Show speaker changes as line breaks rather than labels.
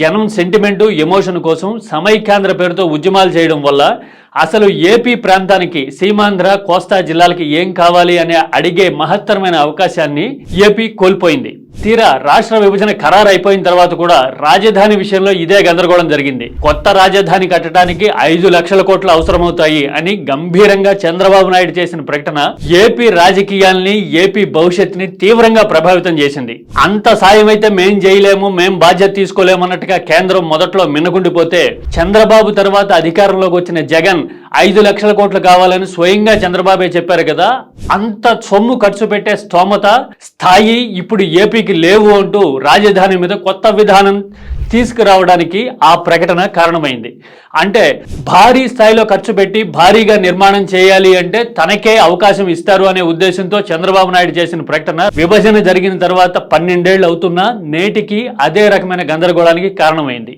జనం sentiment emotion కోసం సమైక్యాంధ్ర పేరుతో ఉద్యమాలు చేయడం వల్ల అసలు ఏపీ ప్రాంతానికి సీమాంధ్ర కోస్తా జిల్లాలకి ఏం కావాలి అనే అడిగే మహత్తరమైన అవకాశాన్ని ఏపీ కోల్పోయింది. తీరా రాష్ట్ర విభజన ఖరారు అయిపోయిన తర్వాత కూడా రాజధాని విషయంలో ఇదే గందరగోళం జరిగింది. కొత్త రాజధాని కట్టడానికి 5 లక్షల కోట్లు అవసరమవుతాయి అని గంభీరంగా చంద్రబాబు నాయుడు చేసిన ప్రకటన ఏపీ రాజకీయాల్ని, ఏపీ భవిష్యత్తుని తీవ్రంగా ప్రభావితం చేసింది. అంత సాయం అయితే మేం చేయలేము, మేం బాధ్యత తీసుకోలేమన్నట్టుగా కేంద్రం మొదట్లో మిన్నకుండిపోతే చంద్రబాబు తర్వాత అధికారంలోకి వచ్చిన జగన్ 5 లక్షల కోట్లు కావాలని స్వయంగా చంద్రబాబే చెప్పారు కదా. అంత సొమ్ము ఖర్చు పెట్టే స్తోమత, స్థాయి ఇప్పుడు ఏపీకి లేవు అంటూ రాజధాని మీద కొత్త విధానం తీసుకురావడానికి ఆ ప్రకటన కారణమైంది. అంటే భారీ స్థాయిలో ఖర్చు పెట్టి భారీగా నిర్మాణం చేయాలి అంటే తనకే అవకాశం ఇస్తారు అనే ఉద్దేశంతో చంద్రబాబు నాయుడు చేసిన ప్రకటన విభజన జరిగిన తర్వాత 12 ఏళ్లు అవుతున్నా నేటికి అదే రకమైన గందరగోళానికి కారణమైంది.